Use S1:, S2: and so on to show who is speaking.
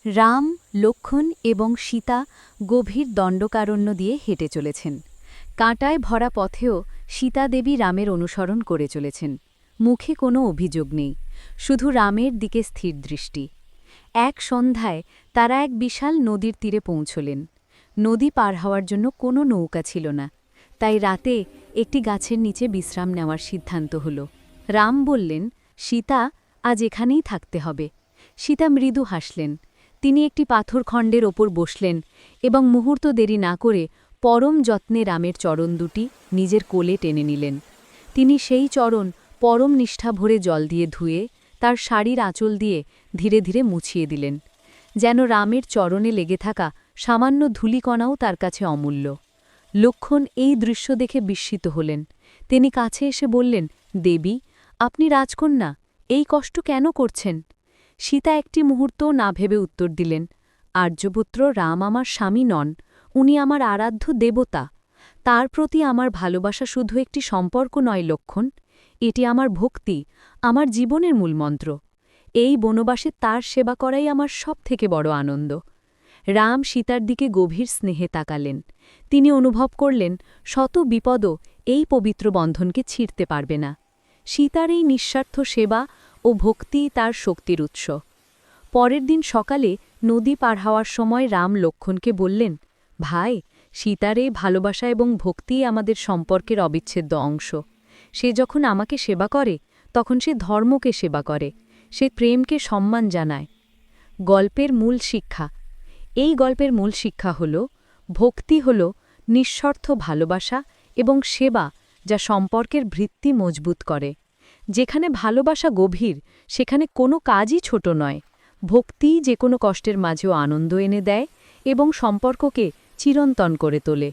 S1: রাম, লক্ষ্মণ এবং সীতা গভীর দণ্ডকারণ্য দিয়ে হেঁটে চলেছেন। কাঁটায় ভরা পথেও সীতা দেবী রামের অনুসরণ করে চলেছেন। মুখে কোনো অভিযোগ নেই, শুধু রামের দিকে স্থির দৃষ্টি। এক সন্ধ্যায় তারা এক বিশাল নদীর তীরে পৌঁছলেন। নদী পার হওয়ার জন্য কোনো নৌকা ছিল না, তাই রাতে একটি গাছের নিচে বিশ্রাম নেওয়ার সিদ্ধান্ত হল। রাম বললেন, সীতা, আজ এখানেই থাকতে হবে। সীতা মৃদু হাসলেন। তিনি একটি পাথরখণ্ডের ওপর বসলেন এবং মুহূর্ত দেরি না করে পরম যত্নে রামের চরণ দুটি নিজের কোলে টেনে নিলেন। তিনি সেই চরণ পরম নিষ্ঠা ভরে জল দিয়ে ধুয়ে তার শাড়ির আঁচল দিয়ে ধীরে ধীরে মুছিয়ে দিলেন, যেন রামের চরণে লেগে থাকা সামান্য ধূলিকণাও তার কাছে অমূল্য। লক্ষ্মণ এই দৃশ্য দেখে বিস্মিত হলেন। তিনি কাছে এসে বললেন, দেবী, আপনি রাজকন্যা, এই কষ্ট কেন করছেন? সীতা একটি মুহূর্তও না ভেবে উত্তর দিলেন, আর্যপুত্র রাম আমার স্বামী নন, উনি আমার আরাধ্য দেবতা। তার প্রতি আমার ভালোবাসা শুধু একটি সম্পর্ক নয় লক্ষ্মণ, এটি আমার ভক্তি, আমার জীবনের মূলমন্ত্র। এই বনবাসে তার সেবা করাই আমার সবথেকে বড় আনন্দ। রাম সীতার দিকে গভীর স্নেহে তাকালেন। তিনি অনুভব করলেন শত বিপদও এই পবিত্র বন্ধনকে ছিঁড়তে পারবে না। সীতার এই নিঃস্বার্থ সেবা ও ভক্তি তার শক্তির উৎস। পরের দিন সকালে নদী পার হওয়ার সময় রাম লক্ষ্মণকে বললেন, ভাই, সীতার এই ভালোবাসা এবং ভক্তিই আমাদের সম্পর্কের অবিচ্ছেদ্য অংশ। সে যখন আমাকে সেবা করে, তখন সে ধর্মকে সেবা করে, সে প্রেমকে সম্মান জানায়। গল্পের মূল শিক্ষা। এই গল্পের মূল শিক্ষা হল, ভক্তি হল নিঃস্বার্থ ভালোবাসা এবং সেবা, যা সম্পর্কের ভিত্তি মজবুত করে। যেখানে ভালোবাসা গভীর, সেখানে কোনো কাজই ছোট নয়। ভক্তি যে কোনো কষ্টের মাঝেও আনন্দ এনে দেয় এবং সম্পর্ককে চিরন্তন করে তোলে।